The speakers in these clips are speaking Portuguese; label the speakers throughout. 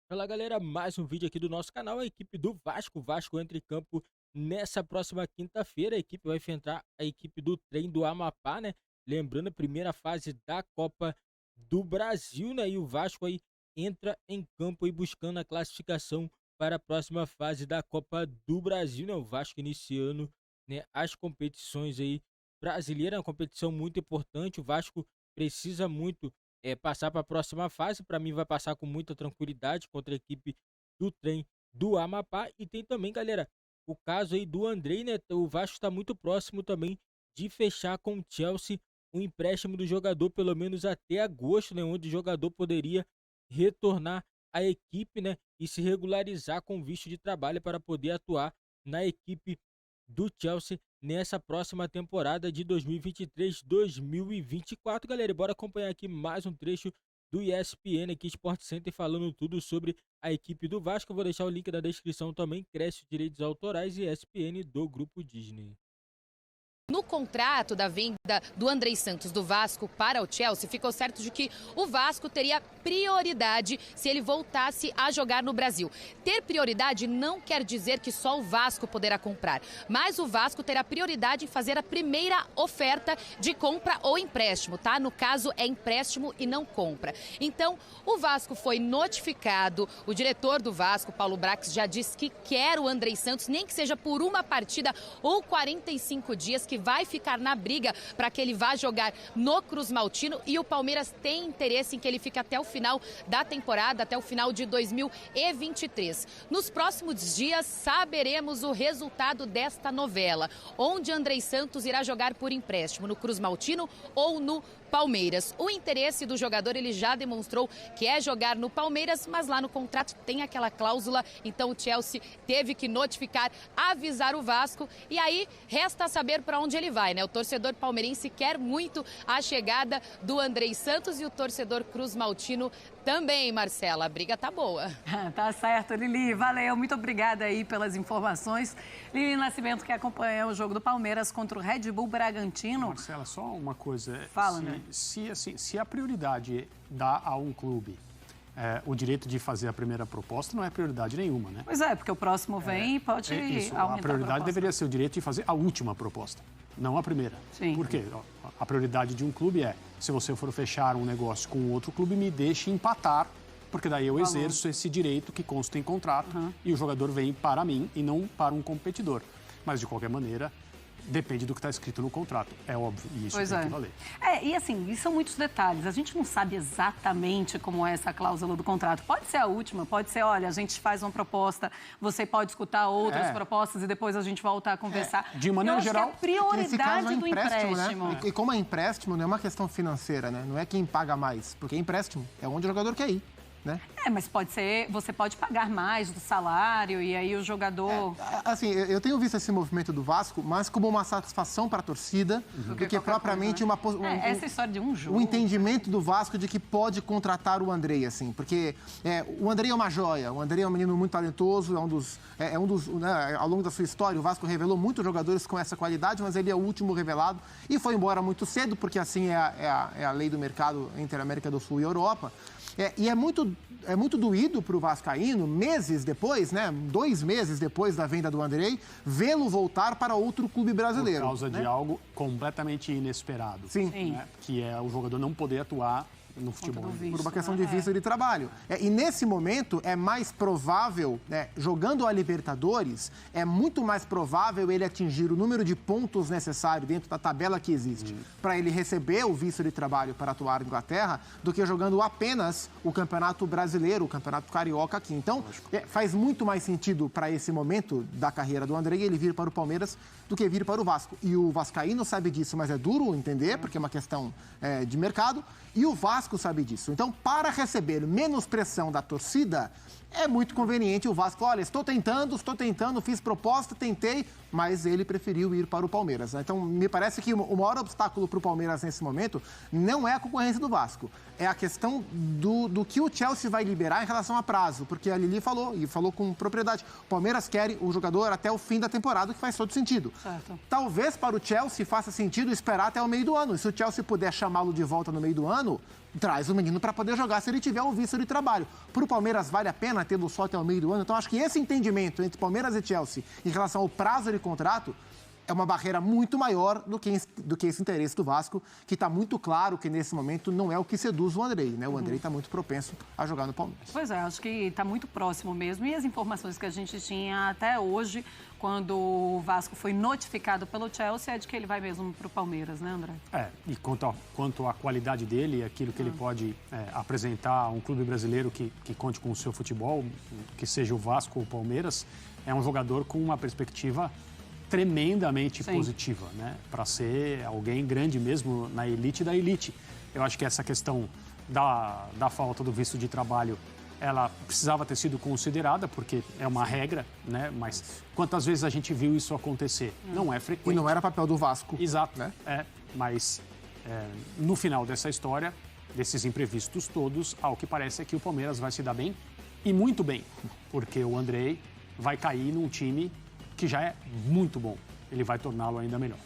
Speaker 1: Fala galera, mais um vídeo aqui do nosso canal. A equipe do Vasco, o Vasco entra em campo nessa próxima quinta-feira. A equipe vai enfrentar a equipe do Trem do Amapá, né? Lembrando, a primeira fase da Copa do Brasil, né? E o Vasco aí entra em campo aí buscando a classificação para a próxima fase da Copa do Brasil, né? O Vasco iniciando, né, as competições aí brasileiras, uma competição muito importante. O Vasco precisa muito passar para a próxima fase. Para mim vai passar com muita tranquilidade contra a equipe do Trem do Amapá. E tem também, galera, o caso aí do Andrei, né? O Vasco está muito próximo também de fechar com o Chelsea o empréstimo do jogador, pelo menos até agosto, né? Onde o jogador poderia retornar à equipe, né? E se regularizar com visto de trabalho para poder atuar na equipe do Chelsea nessa próxima temporada de 2023-2024, galera. E bora acompanhar aqui mais um trecho do ESPN aqui, Sport Center, falando tudo sobre a equipe do Vasco. Eu vou deixar o link na descrição também. Cresce os direitos autorais e ESPN do Grupo Disney.
Speaker 2: No contrato da venda do Andrei Santos do Vasco para o Chelsea, ficou certo de que o Vasco teria prioridade se ele voltasse a jogar no Brasil. Ter prioridade não quer dizer que só o Vasco poderá comprar, mas o Vasco terá prioridade em fazer a primeira oferta de compra ou empréstimo, tá? No caso, é empréstimo e não compra. Então, o Vasco foi notificado, o diretor do Vasco, Paulo Brax, já disse que quer o Andrei Santos, nem que seja por uma partida ou 45 dias, que vai ficar na briga para que ele vá jogar no Cruz Maltino, e o Palmeiras tem interesse em que ele fique até o final da temporada, até o final de 2023. Nos próximos dias saberemos o resultado desta novela, onde Andrei Santos irá jogar por empréstimo, no Cruz Maltino ou no Palmeiras. O interesse do jogador, ele já demonstrou que é jogar no Palmeiras, mas lá no contrato tem aquela cláusula, então o Chelsea teve que notificar, avisar o Vasco, e aí resta saber para onde ele vai, né? O torcedor palmeirense quer muito a chegada do Andrei Santos e o torcedor Cruz Maltino também, Marcela. A briga tá boa.
Speaker 3: Tá certo, Lili. Valeu. Muito obrigada aí pelas informações. Lili Nascimento, que acompanha o jogo do Palmeiras contra o Red Bull Bragantino.
Speaker 4: Marcela, só uma coisa.
Speaker 3: Fala, né?
Speaker 4: Se a prioridade dá a um clube o direito de fazer a primeira proposta, não é prioridade nenhuma, né?
Speaker 3: Pois é, porque o próximo vem e pode aumentar
Speaker 4: a prioridade deveria ser o direito de fazer a última proposta, não a primeira.
Speaker 3: Sim.
Speaker 4: Por quê? A prioridade de um clube é, se você for fechar um negócio com outro clube, me deixe empatar, porque daí eu exerço esse direito que consta em contrato e o jogador vem para mim e não para um competidor. Mas, de qualquer maneira, depende do que está escrito no contrato, é óbvio, e isso tem que valer.
Speaker 3: E assim, são muitos detalhes. A gente não sabe exatamente como é essa cláusula do contrato. Pode ser a última, pode ser, olha, a gente faz uma proposta, você pode escutar outras propostas e depois a gente volta a conversar.
Speaker 4: De maneira geral,
Speaker 3: a prioridade do empréstimo.
Speaker 5: Né? E como é empréstimo, não é uma questão financeira, né? Não é quem paga mais, porque é empréstimo, é onde o jogador quer ir. Né?
Speaker 3: Mas pode ser, você pode pagar mais do salário e aí o jogador...
Speaker 5: Assim, eu tenho visto esse movimento do Vasco mais como uma satisfação para a torcida do que propriamente uma...
Speaker 3: essa história de um jogo.
Speaker 5: O entendimento do Vasco de que pode contratar o Andrei, assim, porque o Andrei é uma joia, o Andrei é um menino muito talentoso, né, ao longo da sua história, o Vasco revelou muitos jogadores com essa qualidade, mas ele é o último revelado e foi embora muito cedo, porque assim é a lei do mercado entre a América do Sul e a Europa. E é muito doído para o vascaíno, meses depois, né, 2 meses depois da venda do Andrei, vê-lo voltar para outro clube brasileiro.
Speaker 4: Por causa de algo completamente inesperado.
Speaker 5: Sim.
Speaker 4: Né, que é o jogador não poder atuar no futebol.
Speaker 5: Por uma questão de visto de trabalho. E nesse momento é mais provável, jogando a Libertadores, é muito mais provável ele atingir o número de pontos necessário dentro da tabela que existe para ele receber o visto de trabalho para atuar na Inglaterra, do que jogando apenas o Campeonato Brasileiro, o Campeonato Carioca aqui. Então, faz muito mais sentido para esse momento da carreira do Andrei ele vir para o Palmeiras do que vir para o Vasco. E o vascaíno sabe disso, mas é duro entender, porque é uma questão de mercado. E o Vasco sabe disso. Então, para receber menos pressão da torcida, é muito conveniente o Vasco. Olha, estou tentando, fiz proposta, tentei, mas ele preferiu ir para o Palmeiras. Então, me parece que o maior obstáculo para o Palmeiras nesse momento não é a concorrência do Vasco, é a questão do que o Chelsea vai liberar em relação a prazo, porque a Lili falou, e falou com propriedade, o Palmeiras quer o jogador até o fim da temporada, o que faz todo sentido.
Speaker 3: Certo.
Speaker 5: Talvez para o Chelsea faça sentido esperar até o meio do ano, e se o Chelsea puder chamá-lo de volta no meio do ano, traz o menino para poder jogar se ele tiver o visto de trabalho. Para o Palmeiras vale a pena tê-lo só até o meio do ano, então acho que esse entendimento entre Palmeiras e Chelsea em relação ao prazo de contrato é uma barreira muito maior do que esse interesse do Vasco, que está muito claro que nesse momento não é o que seduz o Andrei, né? O Andrei está muito propenso a jogar no Palmeiras.
Speaker 3: Pois é, acho que está muito próximo mesmo. E as informações que a gente tinha até hoje, quando o Vasco foi notificado pelo Chelsea, é de que ele vai mesmo para o Palmeiras, né, André?
Speaker 4: E quanto à qualidade dele, aquilo que ele pode apresentar a um clube brasileiro que conte com o seu futebol, que seja o Vasco ou o Palmeiras, é um jogador com uma perspectiva tremendamente positiva, né? Para ser alguém grande mesmo na elite da elite. Eu acho que essa questão da falta do visto de trabalho, ela precisava ter sido considerada, porque é uma regra, né? Mas quantas vezes a gente viu isso acontecer? Não é frequente.
Speaker 5: E não era papel do Vasco.
Speaker 4: Exato,
Speaker 5: né?
Speaker 4: Mas no final dessa história, desses imprevistos todos, ao que parece é que o Palmeiras vai se dar bem, e muito bem, porque o Andrei vai cair num time que já é muito bom. Ele vai torná-lo ainda melhor.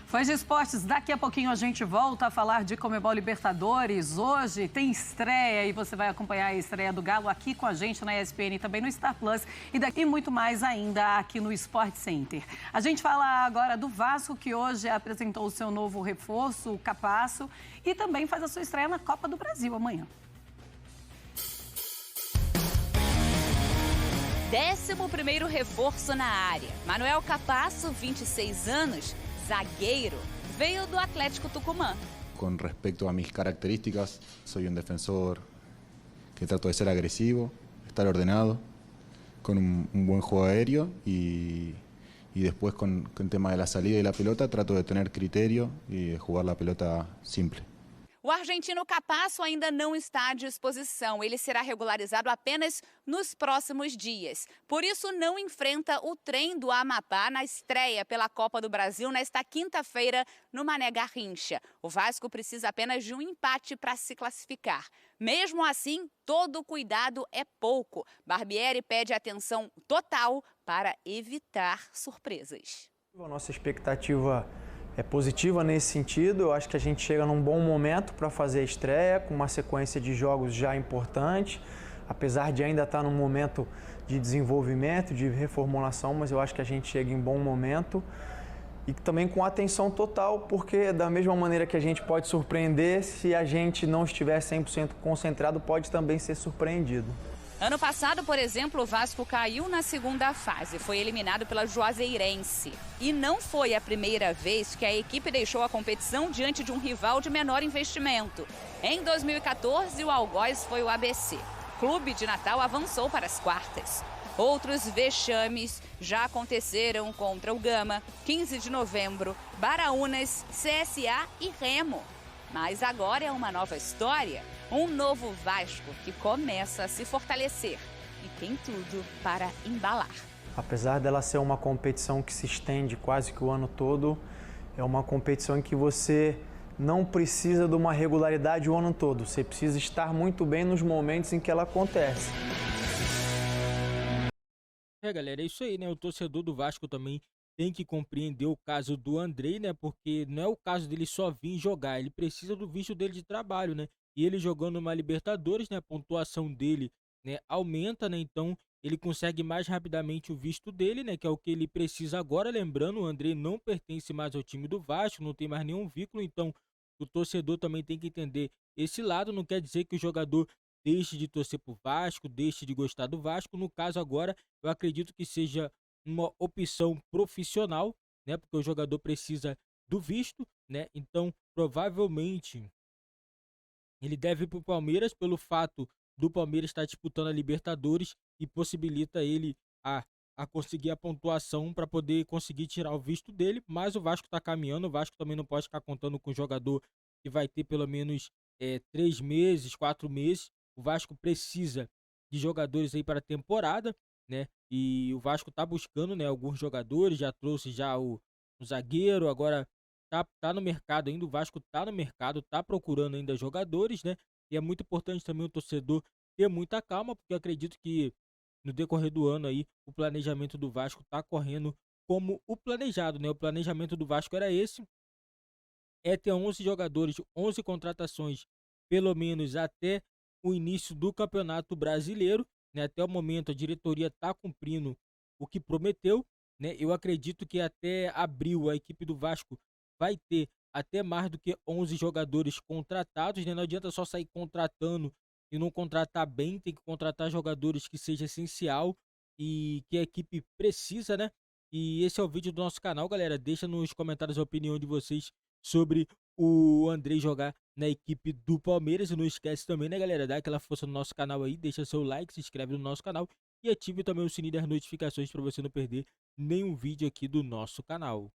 Speaker 3: Fãs de esportes, daqui a pouquinho a gente volta a falar de Conmebol Libertadores. Hoje tem estreia e você vai acompanhar a estreia do Galo aqui com a gente na ESPN e também no Star Plus e muito mais ainda aqui no Sport Center. A gente fala agora do Vasco, que hoje apresentou o seu novo reforço, o Capasso, e também faz a sua estreia na Copa do Brasil amanhã.
Speaker 6: 11º reforço na área. Manuel Capasso, 26 anos, zagueiro, veio do Atlético Tucumã.
Speaker 7: Con respecto a mis características, soy un defensor que trato de ser agresivo, estar ordenado, con un buen juego aéreo y después con el tema de la salida y la pelota trato de tener criterio y de jugar la pelota simple.
Speaker 6: O argentino Capasso ainda não está à disposição. Ele será regularizado apenas nos próximos dias. Por isso, não enfrenta o trem do Amapá na estreia pela Copa do Brasil nesta quinta-feira no Mané Garrincha. O Vasco precisa apenas de um empate para se classificar. Mesmo assim, todo cuidado é pouco. Barbieri pede atenção total para evitar surpresas.
Speaker 8: A nossa expectativa é positiva nesse sentido. Eu acho que a gente chega num bom momento para fazer a estreia, com uma sequência de jogos já importante, apesar de ainda estar num momento de desenvolvimento, de reformulação, mas eu acho que a gente chega em bom momento e também com atenção total, porque da mesma maneira que a gente pode surpreender, se a gente não estiver 100% concentrado, pode também ser surpreendido.
Speaker 6: Ano passado, por exemplo, o Vasco caiu na segunda fase, foi eliminado pela Juazeirense. E não foi a primeira vez que a equipe deixou a competição diante de um rival de menor investimento. Em 2014, o algoz foi o ABC. O Clube de Natal avançou para as quartas. Outros vexames já aconteceram contra o Gama, 15 de novembro, Baraunas, CSA e Remo. Mas agora é uma nova história, um novo Vasco que começa a se fortalecer e tem tudo para embalar.
Speaker 8: Apesar dela ser uma competição que se estende quase que o ano todo, é uma competição em que você não precisa de uma regularidade o ano todo. Você precisa estar muito bem nos momentos em que ela acontece.
Speaker 1: Galera, é isso aí, né? O torcedor do Vasco também tem que compreender o caso do Andrei, né? Porque não é o caso dele só vir jogar, ele precisa do visto dele de trabalho, né? E ele jogando uma Libertadores, né? A pontuação dele, né, aumenta, né? Então ele consegue mais rapidamente o visto dele, né? Que é o que ele precisa agora. Lembrando, o Andrei não pertence mais ao time do Vasco, não tem mais nenhum vínculo, então o torcedor também tem que entender esse lado. Não quer dizer que o jogador deixe de torcer pro Vasco, deixe de gostar do Vasco. No caso agora, eu acredito que seja uma opção profissional, né? Porque o jogador precisa do visto, né? Então, provavelmente, ele deve ir para o Palmeiras pelo fato do Palmeiras estar disputando a Libertadores e possibilita ele a conseguir a pontuação para poder conseguir tirar o visto dele. Mas o Vasco está caminhando, o Vasco também não pode ficar contando com um jogador que vai ter pelo menos 3 meses, 4 meses. O Vasco precisa de jogadores aí para a temporada, né? E o Vasco tá buscando, né, alguns jogadores, já trouxe já o zagueiro, agora tá no mercado ainda, o Vasco tá no mercado, tá procurando ainda jogadores, né? E é muito importante também o torcedor ter muita calma, porque eu acredito que no decorrer do ano aí o planejamento do Vasco tá correndo como o planejado, né? O planejamento do Vasco era esse, é ter 11 jogadores, 11 contratações, pelo menos até o início do Campeonato Brasileiro, né? Até o momento a diretoria está cumprindo o que prometeu, né? Eu acredito que até abril a equipe do Vasco vai ter até mais do que 11 jogadores contratados, né? Não adianta só sair contratando e não contratar bem, tem que contratar jogadores que seja essencial e que a equipe precisa, né? E esse é o vídeo do nosso canal, galera. Deixa nos comentários a opinião de vocês sobre o Andrei jogar na equipe do Palmeiras. E não esquece também, né, galera, dá aquela força no nosso canal aí, deixa seu like, se inscreve no nosso canal e ative também o sininho das notificações para você não perder nenhum vídeo aqui do nosso canal.